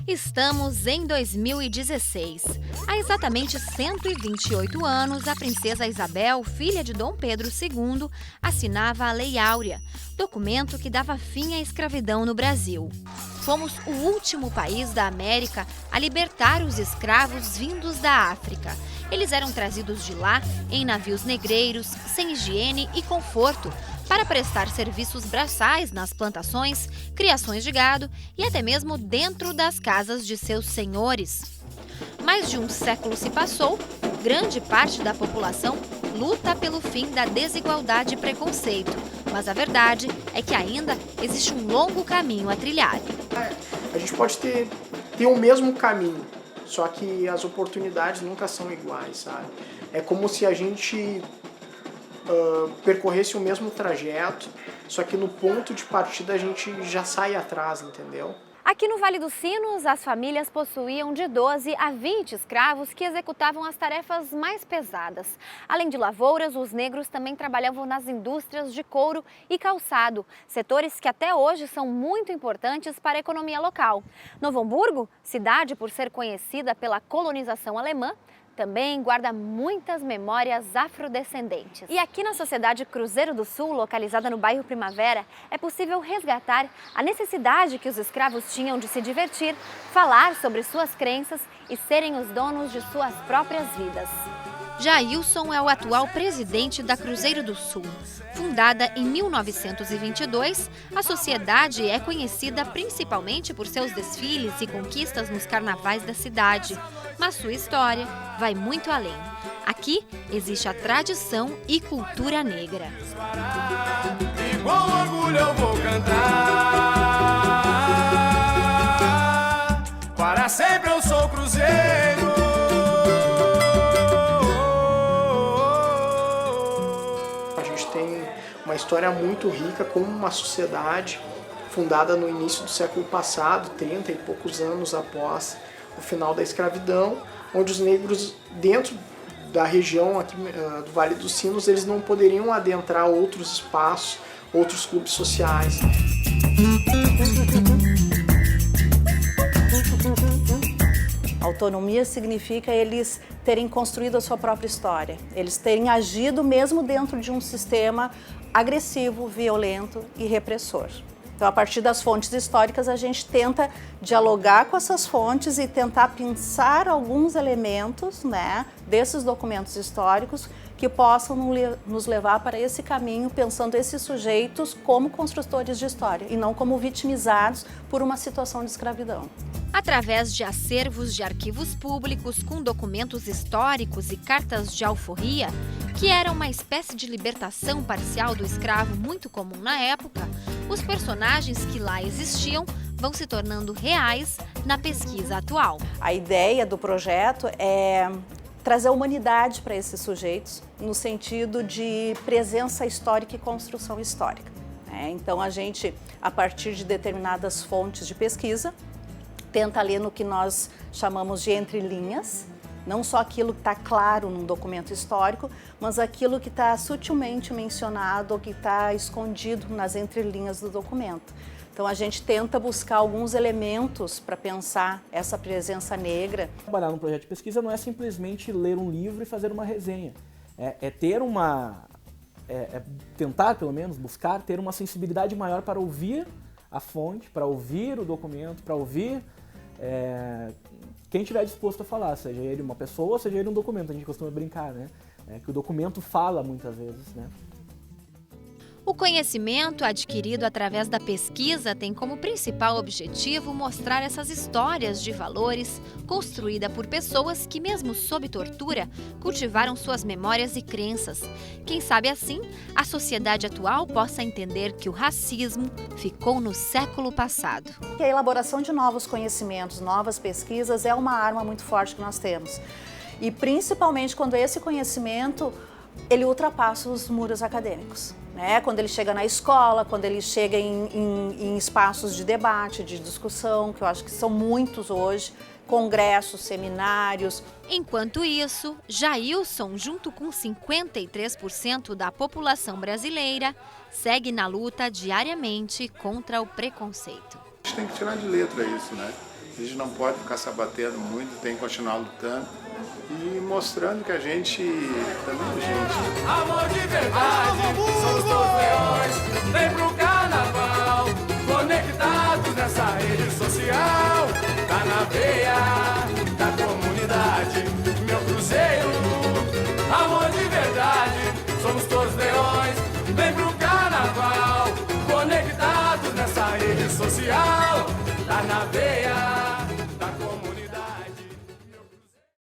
Estamos em 2016. Há exatamente 128 anos, a princesa Isabel, filha de Dom Pedro II, assinava a Lei Áurea, documento que dava fim à escravidão no Brasil. Fomos o último país da América a libertar os escravos vindos da África. Eles eram trazidos de lá em navios negreiros, sem higiene e conforto, para prestar serviços braçais nas plantações, criações de gado e até mesmo dentro das casas de seus senhores. Mais de um século se passou, grande parte da população luta pelo fim da desigualdade e preconceito, mas a verdade é que ainda existe um longo caminho a trilhar. A gente pode ter o mesmo caminho, só que as oportunidades nunca são iguais, sabe? É como se a gente percorresse o mesmo trajeto, só que no ponto de partida a gente já sai atrás, entendeu? Aqui no Vale dos Sinos, as famílias possuíam de 12 a 20 escravos que executavam as tarefas mais pesadas. Além de lavouras, os negros também trabalhavam nas indústrias de couro e calçado, setores que até hoje são muito importantes para a economia local. Novo Hamburgo, cidade por ser conhecida pela colonização alemã, também guarda muitas memórias afrodescendentes. E aqui na Sociedade Cruzeiro do Sul, localizada no bairro Primavera, é possível resgatar a necessidade que os escravos tinham de se divertir, falar sobre suas crenças e serem os donos de suas próprias vidas. Jailson é o atual presidente da Cruzeiro do Sul. Fundada em 1922, a sociedade é conhecida principalmente por seus desfiles e conquistas nos carnavais da cidade. Mas sua história vai muito além. Aqui existe a tradição e cultura negra. E com orgulho eu vou cantar. Para sempre eu sou cruzeiro. A gente tem uma história muito rica como uma sociedade fundada no início do século passado, 30 e poucos anos após o final da escravidão, onde os negros dentro da região aqui do Vale dos Sinos, eles não poderiam adentrar outros espaços, outros clubes sociais. Autonomia significa eles terem construído a sua própria história, eles terem agido mesmo dentro de um sistema agressivo, violento e repressor. Então, a partir das fontes históricas, a gente tenta dialogar com essas fontes e tentar pensar alguns elementos, desses documentos históricos que possam nos levar para esse caminho, pensando esses sujeitos como construtores de história e não como vitimizados por uma situação de escravidão. Através de acervos de arquivos públicos com documentos históricos e cartas de alforria, que era uma espécie de libertação parcial do escravo muito comum na época, os personagens que lá existiam vão se tornando reais na pesquisa atual. A ideia do projeto é trazer humanidade para esses sujeitos no sentido de presença histórica e construção histórica. Então a gente, a partir de determinadas fontes de pesquisa, tenta ler no que nós chamamos de entrelinhas, não só aquilo que está claro num documento histórico, mas aquilo que está sutilmente mencionado ou que está escondido nas entrelinhas do documento. Então a gente tenta buscar alguns elementos para pensar essa presença negra. Trabalhar num projeto de pesquisa não é simplesmente ler um livro e fazer uma resenha. Tentar, pelo menos, buscar ter uma sensibilidade maior para ouvir a fonte, para ouvir o documento, para ouvir quem estiver disposto a falar, seja ele uma pessoa, seja ele um documento. A gente costuma brincar, que o documento fala muitas vezes, O conhecimento adquirido através da pesquisa tem como principal objetivo mostrar essas histórias de valores construída por pessoas que, mesmo sob tortura, cultivaram suas memórias e crenças. Quem sabe assim, a sociedade atual possa entender que o racismo ficou no século passado. A elaboração de novos conhecimentos, novas pesquisas é uma arma muito forte que nós temos. E principalmente quando esse conhecimento ele ultrapassa os muros acadêmicos. Quando ele chega na escola, quando ele chega em espaços de debate, de discussão, que eu acho que são muitos hoje, congressos, seminários. Enquanto isso, Jailson, junto com 53% da população brasileira, segue na luta diariamente contra o preconceito. A gente tem que tirar de letra isso, A gente não pode ficar se abatendo muito, tem que continuar lutando e mostrando que a gente também é gente. Amor de verdade, somos todos leões. Vem pro carnaval, conectados nessa rede social. Tá na veia.